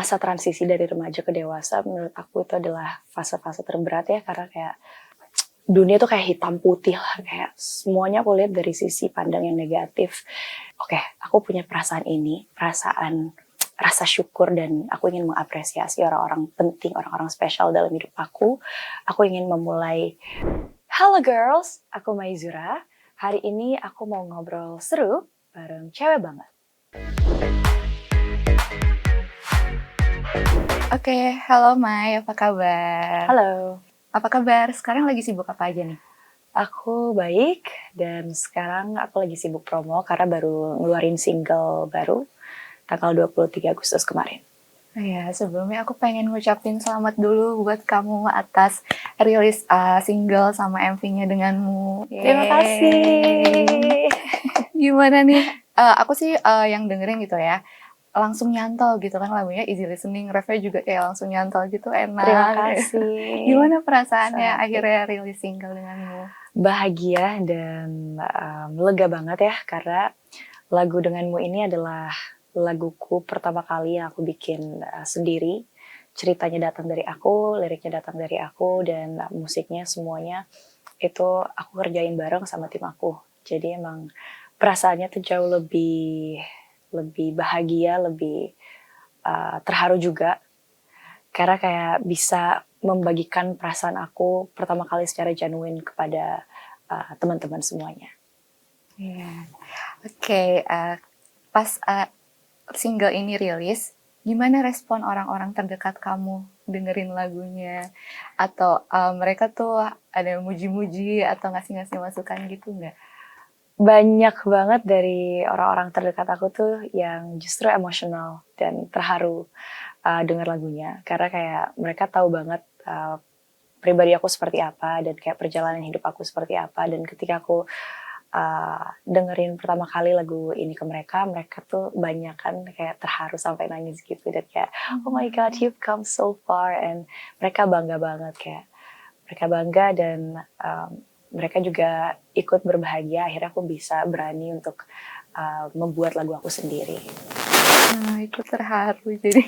masa transisi dari remaja ke dewasa menurut aku itu adalah fase-fase terberat ya, karena kayak dunia tuh kayak hitam putih lah, kayak semuanya aku lihat dari sisi pandang yang negatif. Oke, aku punya perasaan ini, perasaan rasa syukur, dan aku ingin mengapresiasi orang-orang penting, orang-orang spesial dalam hidup aku. Aku ingin memulai. Halo girls, aku Maizura. Hari ini aku mau ngobrol seru bareng cewek banget. Oke, halo Mai, apa kabar? Halo, Apa kabar? Sekarang lagi sibuk apa aja nih? aku baik dan sekarang aku lagi sibuk promo karena baru ngeluarin single baru tanggal 23 Agustus kemarin. Oh ya, sebelumnya aku pengen ngucapin selamat dulu buat kamu atas rilis single sama MV-nya denganmu. Terima kasih. Gimana nih? Aku sih yang dengerin gitu ya, langsung nyantol gitu kan lagunya, easy listening, refnya juga kayak langsung nyantol gitu, Terima enak. kasih. Gimana perasaannya Happy. akhirnya rilis single denganmu? Bahagia dan lega banget ya, karena lagu denganmu ini adalah laguku pertama kali yang aku bikin sendiri. Ceritanya datang dari aku, liriknya datang dari aku, dan musiknya semuanya itu aku kerjain bareng sama tim aku. Jadi emang perasaannya tuh jauh lebih bahagia, lebih terharu juga, karena kayak bisa membagikan perasaan aku pertama kali secara genuine kepada teman-teman semuanya. Iya. Oke, pas single ini rilis, gimana respon orang-orang terdekat kamu dengerin lagunya? Atau mereka tuh ada muji-muji atau ngasih-ngasih masukan gitu nggak? Banyak banget dari orang-orang terdekat aku tuh yang justru emosional dan terharu denger lagunya, karena kayak mereka tahu banget pribadi aku seperti apa dan kayak perjalanan hidup aku seperti apa, dan ketika aku dengerin pertama kali lagu ini ke mereka, mereka tuh banyak kan kayak terharu sampai nangis gitu, dan kayak oh my god, you've come so far, and mereka bangga banget, kayak mereka bangga, dan mereka juga ikut berbahagia akhirnya aku bisa berani untuk membuat lagu aku sendiri. Nah, itu terharu jadi.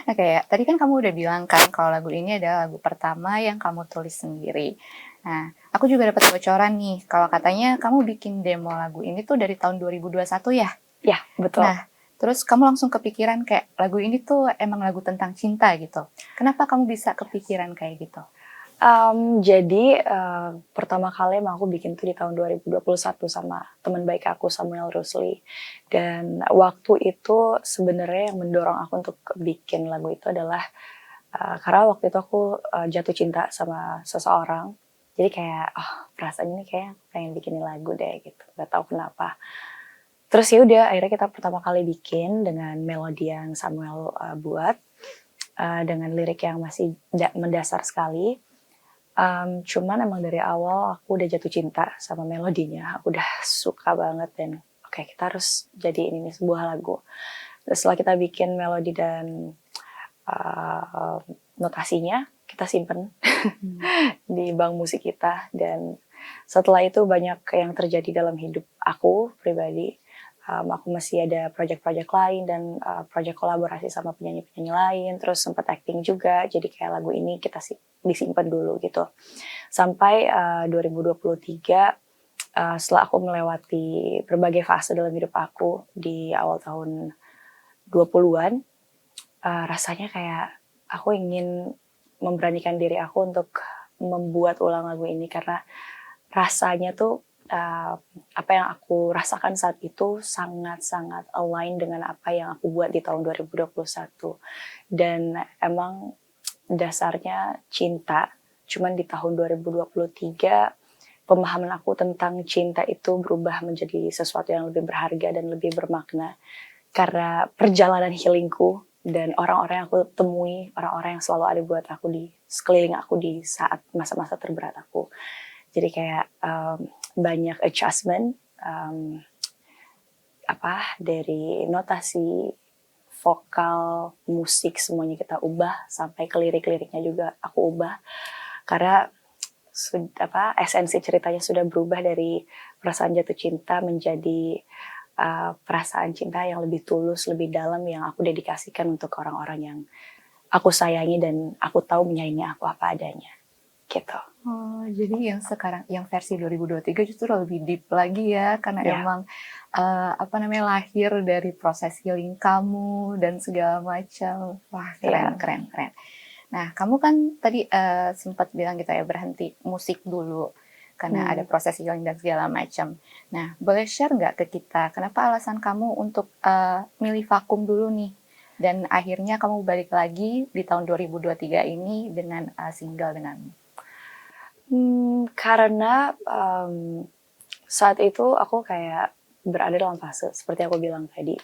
Nah, kayak tadi kan kamu udah bilang kan kalau lagu ini adalah lagu pertama yang kamu tulis sendiri. Nah, aku juga dapat bocoran nih kalau katanya kamu bikin demo lagu ini tuh dari tahun 2021 ya? Ya, betul. Nah, terus kamu langsung kepikiran kayak lagu ini tuh emang lagu tentang cinta gitu. Kenapa kamu bisa kepikiran kayak gitu? Jadi pertama kali emang aku bikin tuh di tahun 2021 sama teman baik aku, Samuel Rusli. Dan waktu itu sebenarnya yang mendorong aku untuk bikin lagu itu adalah karena waktu itu aku jatuh cinta sama seseorang. Jadi kayak perasaan ini kayak pengen bikinin lagu deh gitu, gak tahu kenapa. Terus ya udah, akhirnya kita pertama kali bikin dengan melodi yang Samuel buat, dengan lirik yang masih mendasar sekali. Cuman emang dari awal aku udah jatuh cinta sama melodinya, aku udah suka banget, dan oke, kita harus jadiin ini sebuah lagu. Dan setelah kita bikin melodi dan notasinya, kita simpen di bank musik kita, dan setelah itu banyak yang terjadi dalam hidup aku pribadi. Aku masih ada project-project lain dan project kolaborasi sama penyanyi-penyanyi lain, terus sempat acting juga, jadi kayak lagu ini kita disimpan dulu gitu. Sampai 2023, setelah aku melewati berbagai fase dalam hidup aku di awal tahun 20-an, rasanya kayak aku ingin memberanikan diri aku untuk membuat ulang lagu ini, karena rasanya tuh apa yang aku rasakan saat itu sangat-sangat align dengan apa yang aku buat di tahun 2021. Dan emang dasarnya cinta, cuman di tahun 2023 pemahaman aku tentang cinta itu berubah menjadi sesuatu yang lebih berharga dan lebih bermakna, karena perjalanan healingku dan orang-orang yang aku temui, orang-orang yang selalu ada buat aku di sekeliling aku di saat masa-masa terberat aku. Jadi kayak banyak adjustment, dari notasi, vokal, musik, semuanya kita ubah, sampai ke lirik-liriknya juga aku ubah, karena esensi ceritanya sudah berubah dari perasaan jatuh cinta menjadi perasaan cinta yang lebih tulus, lebih dalam yang aku dedikasikan untuk orang-orang yang aku sayangi dan aku tahu menyayangi aku apa adanya, gitu. Oh, jadi yang sekarang, yang versi 2023 justru lebih deep lagi ya, karena Ya, emang lahir dari proses healing kamu dan segala macam. Wah, keren, ya. keren, keren. Nah, kamu kan tadi sempat bilang gitu ya, berhenti musik dulu karena ada proses healing dan segala macam. Nah, boleh share nggak ke kita, kenapa alasan kamu untuk milih vakum dulu nih? Dan akhirnya kamu balik lagi di tahun 2023 ini dengan single denganmu. Karena saat itu aku kayak berada dalam fase seperti aku bilang tadi,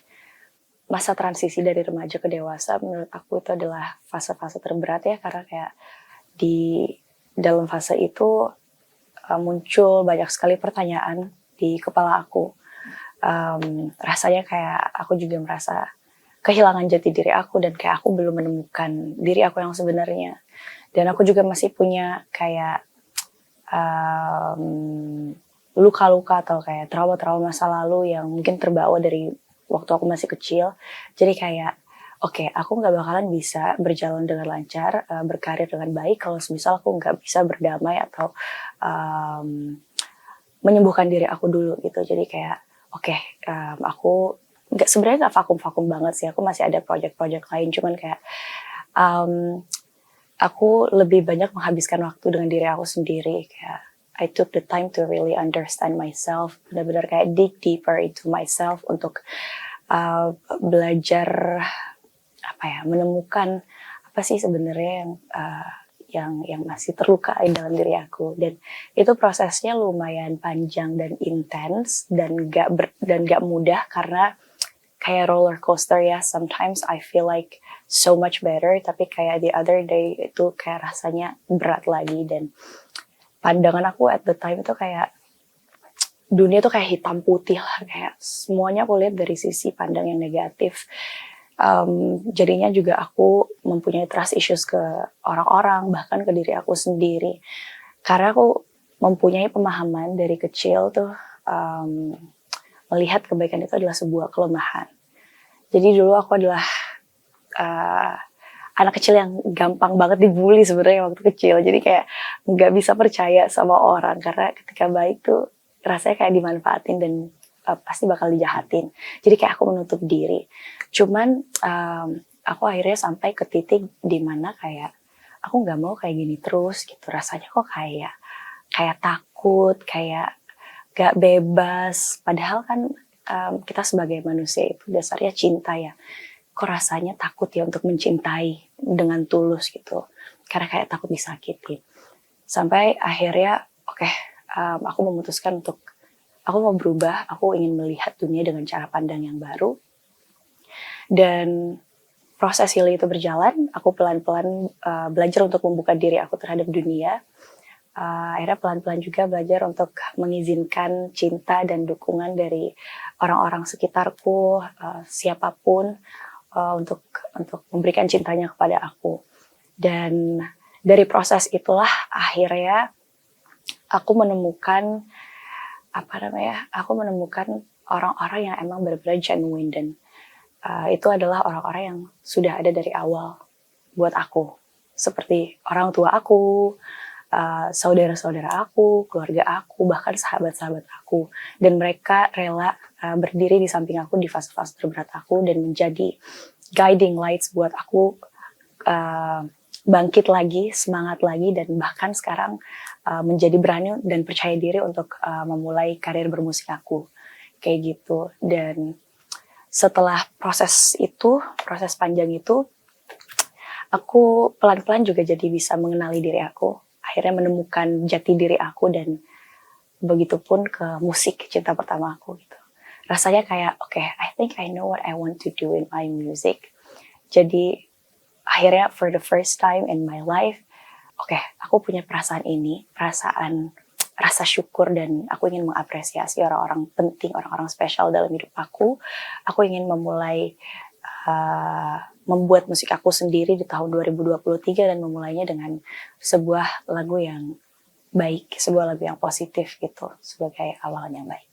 masa transisi dari remaja ke dewasa menurut aku itu adalah fase-fase terberat ya, karena kayak di dalam fase itu muncul banyak sekali pertanyaan di kepala aku. Rasanya kayak aku juga merasa kehilangan jati diri aku dan kayak aku belum menemukan diri aku yang sebenarnya. Dan aku juga masih punya kayak luka-luka atau kayak trauma-trauma masa lalu yang mungkin terbawa dari waktu aku masih kecil. Jadi kayak oke, aku nggak bakalan bisa berjalan dengan lancar, berkarir dengan baik kalau semisal aku nggak bisa berdamai atau menyembuhkan diri aku dulu gitu. Jadi kayak oke, aku sebenarnya nggak vakum-vakum banget sih. Aku masih ada project-project lain, cuman kayak aku lebih banyak menghabiskan waktu dengan diri aku sendiri. Kayak I took the time to really understand myself, benar-benar kayak dig deeper into myself untuk belajar menemukan apa sih sebenarnya yang masih terluka di dalam diri aku. Dan itu prosesnya lumayan panjang dan intens dan gak mudah karena kayak roller coaster ya. Sometimes I feel like so much better, tapi kayak the other day itu kayak rasanya berat lagi. Dan pandangan aku at the time itu kayak dunia tuh kayak hitam putih lah, kayak semuanya aku lihat dari sisi pandang yang negatif. Jadinya juga aku mempunyai trust issues ke orang-orang, bahkan ke diri aku sendiri. Karena aku mempunyai pemahaman dari kecil tuh melihat kebaikan itu adalah sebuah kelemahan. Jadi dulu aku adalah anak kecil yang gampang banget dibully sebenarnya waktu kecil. Jadi kayak nggak bisa percaya sama orang karena ketika baik tuh rasanya kayak dimanfaatin dan pasti bakal dijahatin. Jadi kayak aku menutup diri. Cuman aku akhirnya sampai ke titik di mana kayak aku nggak mau kayak gini terus gitu. Rasanya kok kayak takut, kayak gak bebas. Padahal kan kita sebagai manusia itu dasarnya cinta ya. Kok rasanya takut ya untuk mencintai dengan tulus gitu. Karena kayak takut disakitin. Sampai akhirnya aku memutuskan untuk aku mau berubah, aku ingin melihat dunia dengan cara pandang yang baru. Dan proses healing itu berjalan, aku pelan-pelan belajar untuk membuka diri aku terhadap dunia. Akhirnya pelan-pelan juga belajar untuk mengizinkan cinta dan dukungan dari orang-orang sekitarku, siapapun, untuk memberikan cintanya kepada aku. Dan dari proses itulah akhirnya aku menemukan orang-orang yang emang benar-benar genuine, dan itu adalah orang-orang yang sudah ada dari awal buat aku, seperti orang tua aku, saudara-saudara aku, keluarga aku, bahkan sahabat-sahabat aku. Dan mereka rela berdiri di samping aku di fase-fase terberat aku dan menjadi guiding lights buat aku bangkit lagi, semangat lagi, dan bahkan sekarang menjadi berani dan percaya diri untuk memulai karir bermusik aku. Kayak gitu. Dan setelah proses panjang itu, aku pelan-pelan juga jadi bisa mengenali diri aku. Akhirnya menemukan jati diri aku, dan begitupun ke musik cinta pertama aku gitu. Rasanya kayak I think I know what I want to do in my music. Jadi akhirnya for the first time in my life, aku punya perasaan ini, rasa syukur, dan aku ingin mengapresiasi orang-orang penting, orang-orang spesial dalam hidup aku. Aku ingin memulai membuat musik aku sendiri di tahun 2023 dan memulainya dengan sebuah lagu yang baik, sebuah lagu yang positif gitu, sebagai awal yang baik.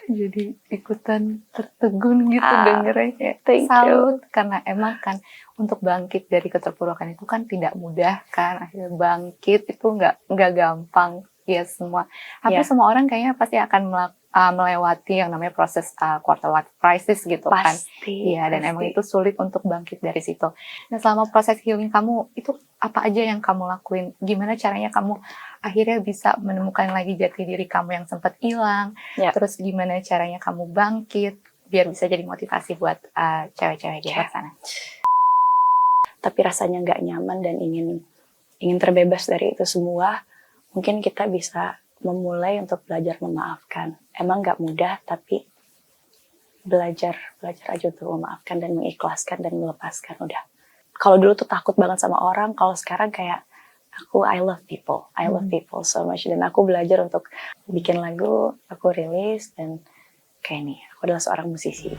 Jadi ikutan tertegun gitu Ah, dengernya. thank you. Salut, karena emang kan untuk bangkit dari keterpurukan itu kan tidak mudah kan. Akhirnya bangkit itu nggak gampang ya semua. Hampir Ya, semua orang kayaknya pasti akan melewati yang namanya proses quarter life crisis gitu kan. pasti, Iya, dan emang pasti. itu sulit untuk bangkit dari situ. Nah, selama proses healing kamu itu apa aja yang kamu lakuin? Gimana caranya kamu akhirnya bisa menemukan lagi jati diri kamu yang sempat hilang? Ya. Terus gimana caranya kamu bangkit biar bisa jadi motivasi buat cewek-cewek di luar sana? Tapi rasanya nggak nyaman dan ingin terbebas dari itu semua, mungkin kita bisa memulai untuk belajar memaafkan. Emang nggak mudah, tapi belajar aja untuk memaafkan dan mengikhlaskan dan melepaskan udah. Kalau dulu tuh takut banget sama orang, kalau sekarang kayak I love people so much, dan aku belajar untuk bikin lagu, aku rilis, dan kayak nih, aku adalah seorang musisi.